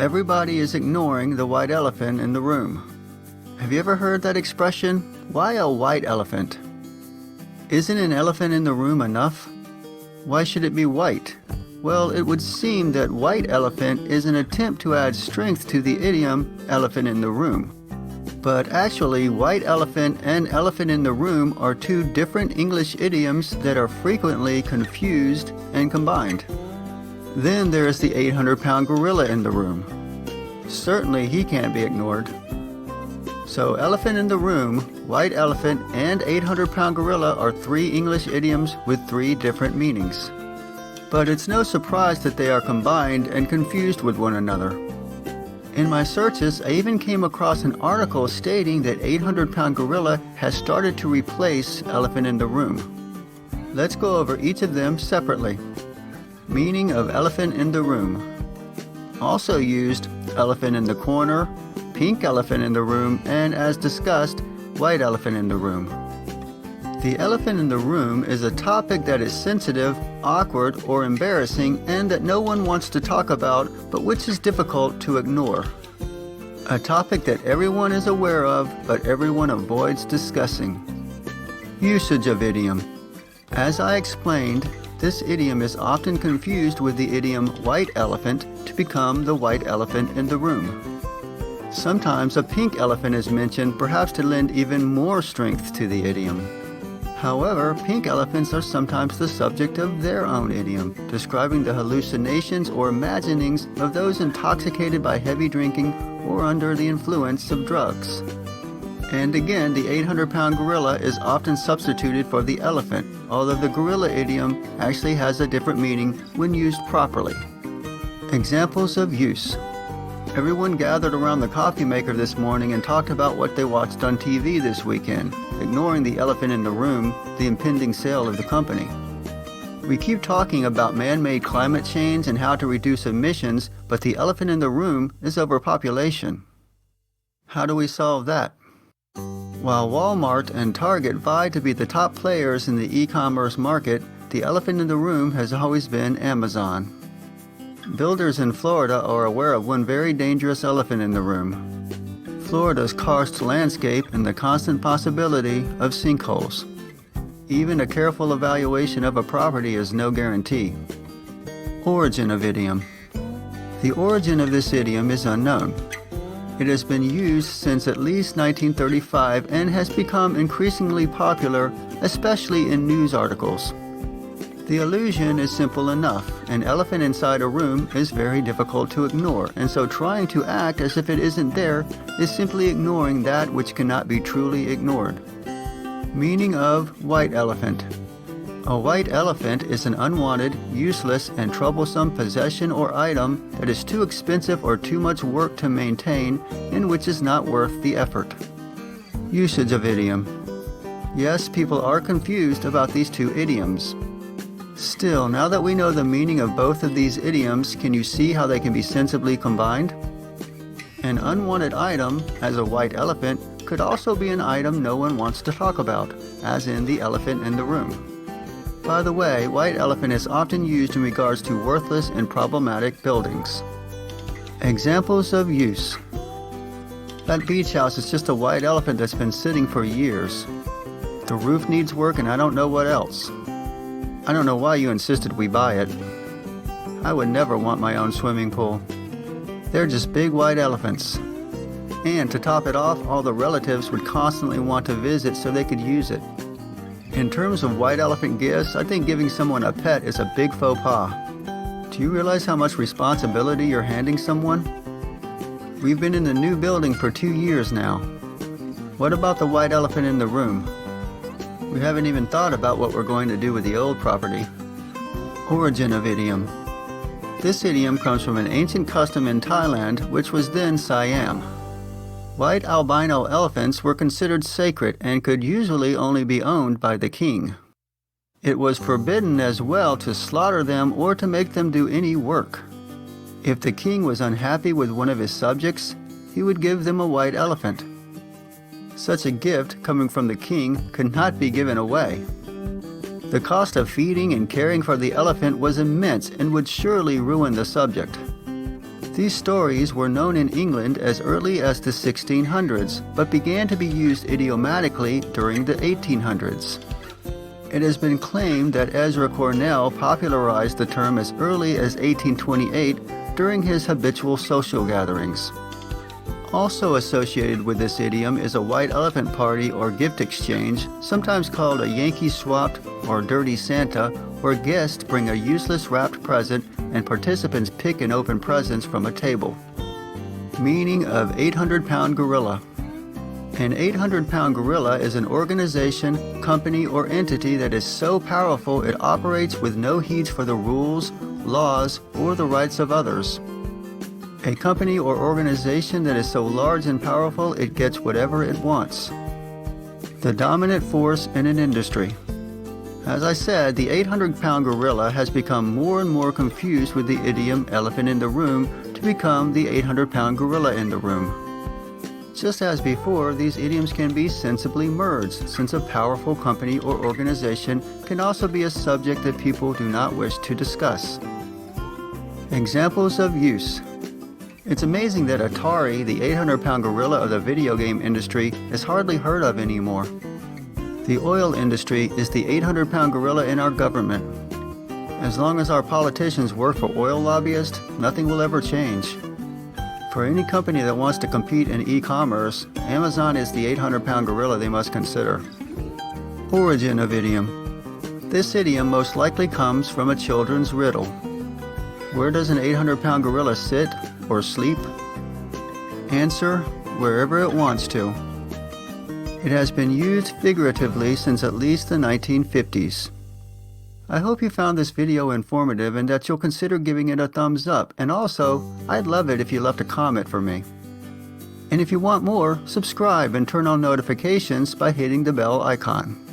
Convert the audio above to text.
Everybody is ignoring the white elephant in the room. Have you ever heard that expression? Why a white elephant? Isn't an elephant in the room enough? Why should it be white? Well, it would seem that white elephant is an attempt to add strength to the idiom elephant in the room. But actually, white elephant and elephant in the room are two different English idioms that are frequently confused and combined. Then there is the 800-pound gorilla in the room. Certainly he can't be ignored. So elephant in the room, white elephant, and 800-pound gorilla are three English idioms with three different meanings. But it's no surprise that they are combined and confused with one another. In my searches, I even came across an article stating that 800-pound gorilla has started to replace elephant in the room. Let's go over each of them separately. Meaning of elephant in the room. Also used, elephant in the corner, pink elephant in the room, and as discussed, white elephant in the room. The elephant in the room is a topic that is sensitive, awkward, or embarrassing, and that no one wants to talk about, but which is difficult to ignore. A topic that everyone is aware of, but everyone avoids discussing. Usage of idiom. As I explained, this idiom is often confused with the idiom white elephant to become the white elephant in the room. Sometimes a pink elephant is mentioned, perhaps to lend even more strength to the idiom. However, pink elephants are sometimes the subject of their own idiom, describing the hallucinations or imaginings of those intoxicated by heavy drinking or under the influence of drugs. And again, the 800-pound gorilla is often substituted for the elephant, although the gorilla idiom actually has a different meaning when used properly. Examples of use. Everyone gathered around the coffee maker this morning and talked about what they watched on TV this weekend, ignoring the elephant in the room, the impending sale of the company. We keep talking about man-made climate change and how to reduce emissions, but the elephant in the room is overpopulation. How do we solve that? While Walmart and Target vie to be the top players in the e-commerce market, the elephant in the room has always been Amazon. Builders in Florida are aware of one very dangerous elephant in the room. Florida's karst landscape and the constant possibility of sinkholes. Even a careful evaluation of a property is no guarantee. Origin of idiom. The origin of this idiom is unknown. It has been used since at least 1935 and has become increasingly popular, especially in news articles. The illusion is simple enough. An elephant inside a room is very difficult to ignore, and so trying to act as if it isn't there is simply ignoring that which cannot be truly ignored. Meaning of white elephant. A white elephant is an unwanted, useless, and troublesome possession or item that is too expensive or too much work to maintain and which is not worth the effort. Usage of idiom. Yes, people are confused about these two idioms. Still, now that we know the meaning of both of these idioms, can you see how they can be sensibly combined? An unwanted item, as a white elephant, could also be an item no one wants to talk about, as in the elephant in the room. By the way, white elephant is often used in regards to worthless and problematic buildings. Examples of use. That beach house is just a white elephant that's been sitting for years. The roof needs work and I don't know what else. I don't know why you insisted we buy it. I would never want my own swimming pool. They're just big white elephants. And to top it off, all the relatives would constantly want to visit so they could use it. In terms of white elephant gifts, I think giving someone a pet is a big faux pas. Do you realize how much responsibility you're handing someone? We've been in the new building for 2 years now. What about the white elephant in the room? We haven't even thought about what we're going to do with the old property. Origin of idiom. This idiom comes from an ancient custom in Thailand, which was then Siam. White albino elephants were considered sacred and could usually only be owned by the king. It was forbidden as well to slaughter them or to make them do any work. If the king was unhappy with one of his subjects, he would give them a white elephant. Such a gift, coming from the king, could not be given away. The cost of feeding and caring for the elephant was immense and would surely ruin the subject. These stories were known in England as early as the 1600s, but began to be used idiomatically during the 1800s. It has been claimed that Ezra Cornell popularized the term as early as 1828 during his habitual social gatherings. Also associated with this idiom is a white elephant party or gift exchange, sometimes called a Yankee swapped or dirty Santa, where guests bring a useless wrapped present and participants pick and open presents from a table. Meaning of 800-pound gorilla. An 800-pound gorilla is an organization, company, or entity that is so powerful it operates with no heed for the rules, laws, or the rights of others. A company or organization that is so large and powerful it gets whatever it wants. The dominant force in an industry. As I said, the 800-pound gorilla has become more and more confused with the idiom elephant in the room to become the 800-pound gorilla in the room. Just as before, these idioms can be sensibly merged, since a powerful company or organization can also be a subject that people do not wish to discuss. Examples of use. It's amazing that Atari, the 800-pound gorilla of the video game industry, is hardly heard of anymore. The oil industry is the 800-pound gorilla in our government. As long as our politicians work for oil lobbyists, nothing will ever change. For any company that wants to compete in e-commerce, Amazon is the 800-pound gorilla they must consider. Origin of idiom. This idiom most likely comes from a children's riddle. Where does an 800-pound gorilla sit or sleep? Answer: wherever it wants to. It has been used figuratively since at least the 1950s. I hope you found this video informative and that you'll consider giving it a thumbs up, and also, I'd love it if you left a comment for me. And if you want more, subscribe and turn on notifications by hitting the bell icon.